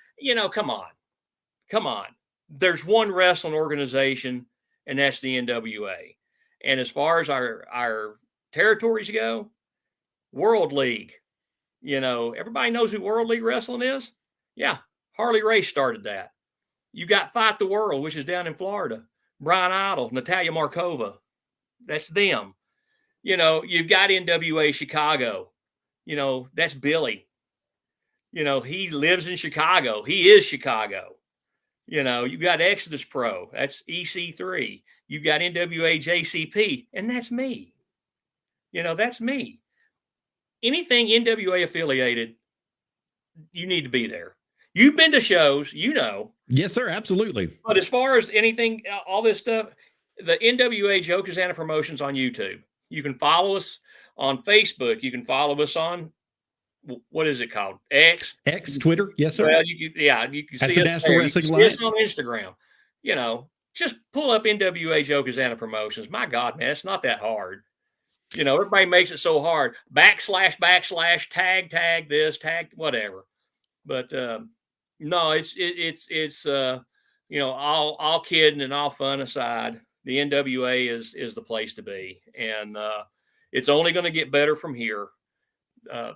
Come on. There's one wrestling organization, and that's the NWA. And as far as our territories go, World League. Everybody knows who World League Wrestling is. Yeah, Harley Race started that. You got Fight the World, which is down in Florida. Brian Idol, Natalia Markova. That's them. You've got NWA Chicago. That's Billy. He lives in Chicago. He is Chicago. You got Exodus Pro. That's EC3. You got NWA JCP, and that's me. That's me. Anything NWA affiliated, you need to be there. You've been to shows, Yes, sir. Absolutely. But as far as anything, all this stuff, the NWA Joe Cazana Promotions on YouTube. You can follow us on Facebook. You can follow us on, what is it called? X, Twitter. Yes, sir. Well, you can see us there. You can see us on Instagram. Just pull up NWA Joe Cazana Promotions. My God, man, it's not that hard. Everybody makes it so hard. / tag this, tag whatever. But no, it's all kidding and all fun aside. The NWA is the place to be, and it's only going to get better from here.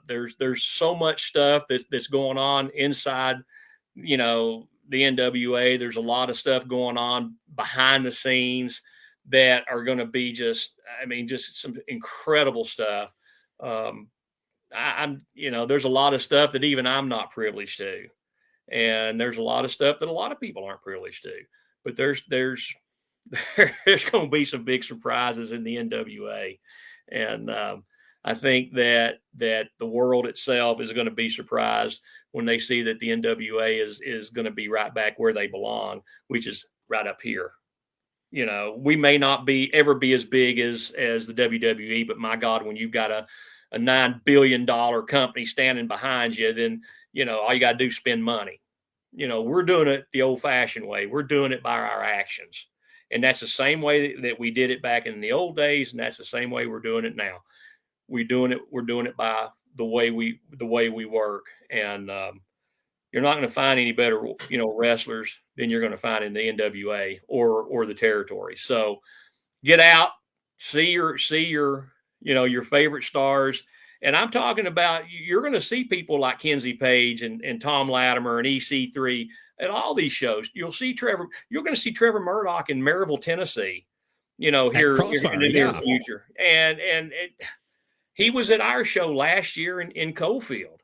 There's so much stuff that's going on inside, the NWA. There's a lot of stuff going on behind the scenes that are going to be just some incredible stuff. There's a lot of stuff that even I'm not privileged to, and there's a lot of stuff that a lot of people aren't privileged to. But there's going to be some big surprises in the NWA, and I think that the world itself is going to be surprised when they see that the NWA is going to be right back where they belong, which is right up here. We may not ever be as big as the WWE, but my God, when you've got a $9 billion company standing behind you, then, all you got to do is spend money. We're doing it the old fashioned way. We're doing it by our actions. And that's the same way that we did it back in the old days. And that's the same way we're doing it now. We're doing it by the way we work. And, you're not going to find any better, wrestlers than you're going to find in the NWA or the territory. So get out, see your favorite stars. And I'm talking about, you're going to see people like Kenzie Page and Tom Latimer and EC3 at all these shows. You're going to see Trevor Murdoch in Maryville, Tennessee, here in the near future. And he was at our show last year in Coalfield.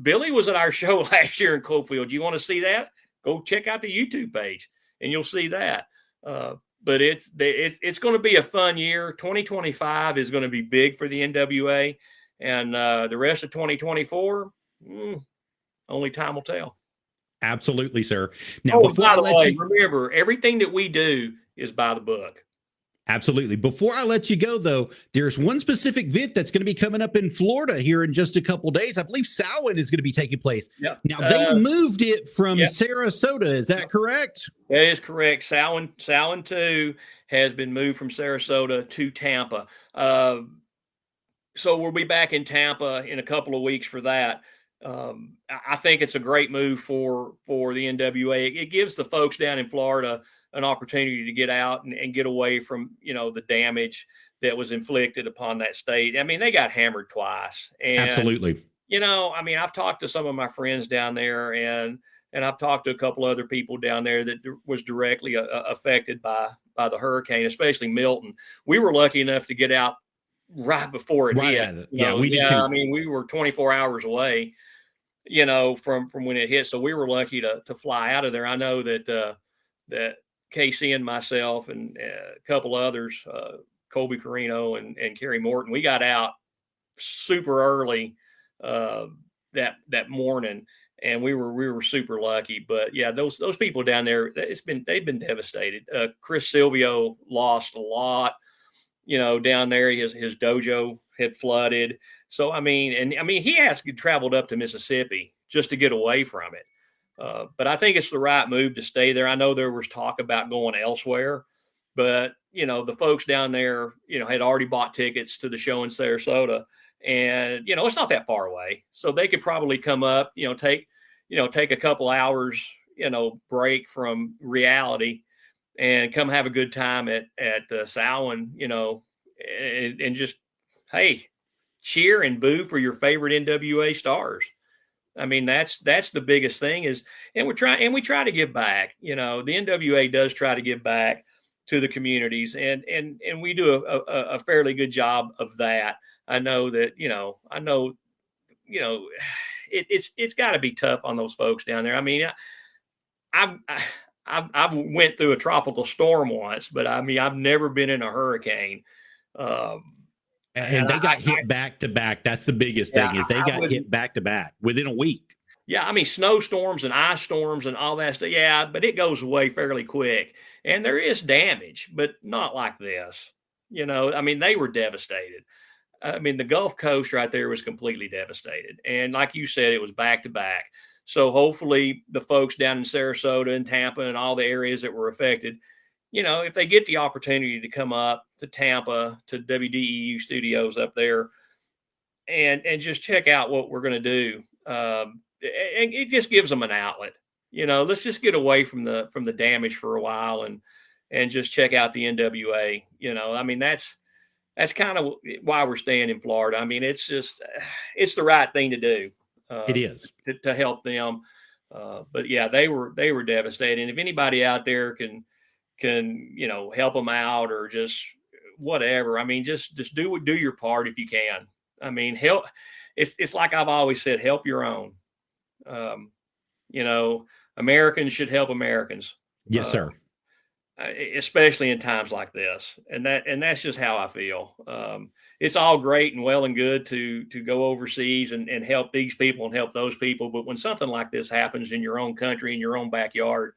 Billy was at our show last year in Coalfield. You want to see that? Go check out the YouTube page and you'll see that. But it's going to be a fun year. 2025 is going to be big for the NWA, and the rest of 2024, only time will tell. Absolutely, sir. Now, by the way, remember, everything that we do is by the book. Absolutely. Before I let you go, though, there's one specific event that's going to be coming up in Florida here in just a couple of days. I believe Samhain is going to be taking place. Yep. Now, they moved it from Sarasota. Is that correct? That is correct. Samhain 2 has been moved from Sarasota to Tampa. So we'll be back in Tampa in a couple of weeks for that. I think it's a great move for the NWA. It gives the folks down in Florida an opportunity to get out and get away from, the damage that was inflicted upon that state. I mean, they got hammered twice. And, absolutely. I've talked to some of my friends down there and I've talked to a couple other people down there that was directly affected by the hurricane, especially Milton. We were lucky enough to get out right before it hit. We did too. I mean, we were 24 hours away, from when it hit. So we were lucky to fly out of there. I know that Casey and myself and a couple others, Colby Carino and Kerry Morton, we got out super early that morning, and we were super lucky. But yeah, those people down there, they've been devastated. Chris Silvio lost a lot. down there, his dojo had flooded. So, he traveled up to Mississippi just to get away from it. But I think it's the right move to stay there. I know there was talk about going elsewhere, but the folks down there, had already bought tickets to the show in Sarasota, and it's not that far away, so they could probably come up, take a couple hours, break from reality, and come have a good time at Samhain, and just, hey, cheer and boo for your favorite NWA stars. I mean, that's the biggest thing and we try to give back. The NWA does try to give back to the communities, and we do a fairly good job of that. I know that, it's got to be tough on those folks down there. I mean, I've went through a tropical storm once, but I've never been in a hurricane. And they got hit back to back. That's the biggest thing is they got hit back to back within a week. Yeah, snowstorms and ice storms and all that stuff. Yeah, but it goes away fairly quick. And there is damage, but not like this. They were devastated. The Gulf Coast right there was completely devastated. And like you said, it was back to back. So hopefully the folks down in Sarasota and Tampa and all the areas that were affected, if they get the opportunity to come up to Tampa, to WDEU studios up there, and just check out what we're going to do, and it just gives them an outlet. Let's just get away from the damage for a while and just check out the NWA. That's kind of why we're staying in Florida. It's the right thing to do. It is to help them. But yeah, they were devastated. And if anybody out there can help them out or just whatever, just do your part if you can. Help. It's like I've always said, help your own. Americans should help Americans. Yes, sir. Especially in times like this. And that's just how I feel. It's all great and well and good to go overseas and help these people and help those people. But when something like this happens in your own country, in your own backyard,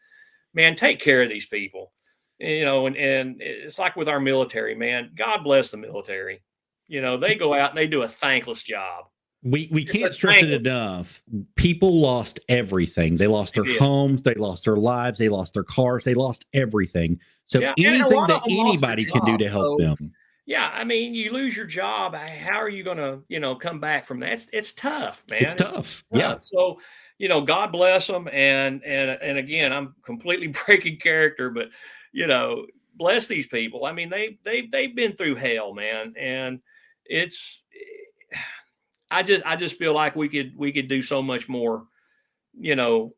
man, take care of these people. And it's like with our military, man, God bless the military. They go out and they do a thankless job. We can't stress it enough. People lost everything. They lost their homes. They lost their lives. They lost their cars. They lost everything. So anything that anybody can do to help them. Yeah. You lose your job. How are you going to, come back from that? It's tough, man. It's tough. Yeah. So, God bless them. And again, I'm completely breaking character, but, bless these people. They've been through hell, man. And I just feel like we could do so much more,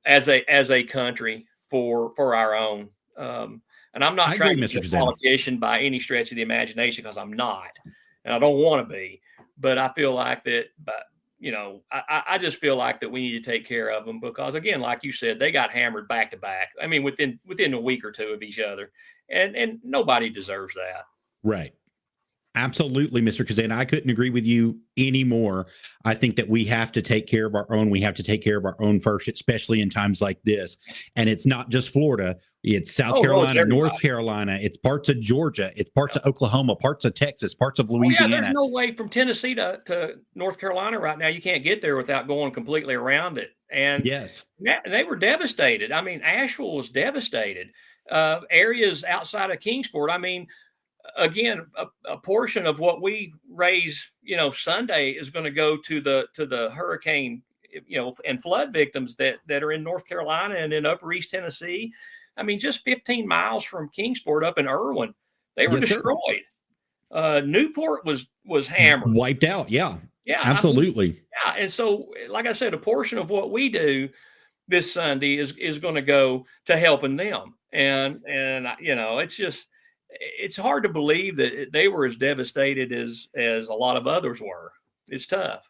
as a country for our own. And I'm not trying to be a politician by any stretch of the imagination, because I'm not, and I don't want to be. But I feel like that. But I just feel like that we need to take care of them, because again, like you said, they got hammered back to back. Within a week or two of each other, and nobody deserves that. Right. Absolutely, Mr. Cazana. I couldn't agree with you anymore. I think that we have to take care of our own. We have to take care of our own first, especially in times like this. And it's not just Florida. It's South Carolina, North Carolina. It's parts of Georgia. It's parts of Oklahoma, parts of Texas, parts of Louisiana. There's no way from Tennessee to North Carolina right now. You can't get there without going completely around it. And yes, they were devastated. Asheville was devastated. Areas outside of Kingsport. Again, a portion of what we raise, Sunday is going to go to the hurricane, and flood victims that are in North Carolina and in Upper East Tennessee. Just 15 miles from Kingsport up in Irwin, they were destroyed. Newport was hammered, wiped out. Yeah, absolutely. And so, like I said, a portion of what we do this Sunday is going to go to helping them, and it's hard to believe that they were as devastated as a lot of others were. It's tough.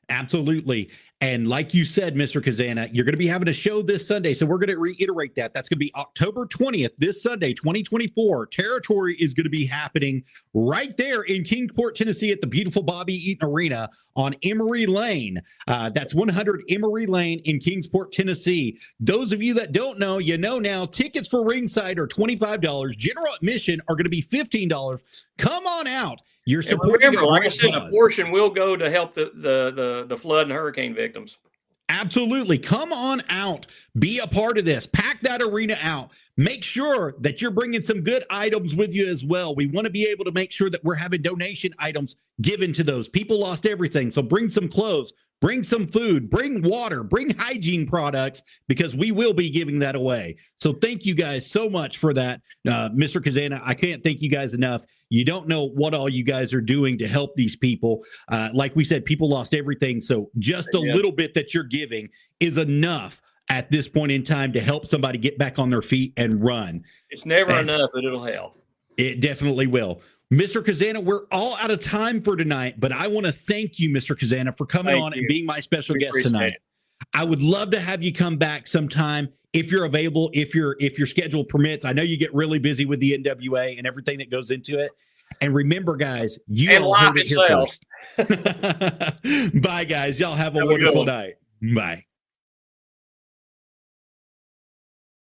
Absolutely. And like you said, Mr. Cazana, you're going to be having a show this Sunday. So we're going to reiterate that. That's going to be October 20th, this Sunday, 2024. Territory is going to be happening right there in Kingsport, Tennessee at the beautiful Bobby Eaton Arena on Emory Lane. That's 100 Emory Lane in Kingsport, Tennessee. Those of you that don't know, you know now, tickets for ringside are $25. General admission are going to be $15. Come on out. You're supporting. Remember, like I said, a portion will go to help the flood and hurricane victims. Absolutely. Come on out. Be a part of this. Pack that arena out. Make sure that you're bringing some good items with you as well. We want to be able to make sure that we're having donation items given to those. People lost everything. So bring some clothes, bring some food, bring water, bring hygiene products, because we will be giving that away. So thank you guys so much for that. Mr. Cazana, I can't thank you guys enough. You don't know what all you guys are doing to help these people. Like we said, people lost everything. So just a little bit that you're giving is enough at this point in time to help somebody get back on their feet and run. It's never enough, but it'll help. It definitely will. Mr. Cazana, we're all out of time for tonight, but I want to thank you, Mr. Cazana, for coming on and being my special guest tonight. I would love to have you come back sometime if you're available, if your schedule permits. I know you get really busy with the NWA and everything that goes into it. And remember, guys, you all heard it here first. Bye, guys. Y'all have a wonderful night. Bye.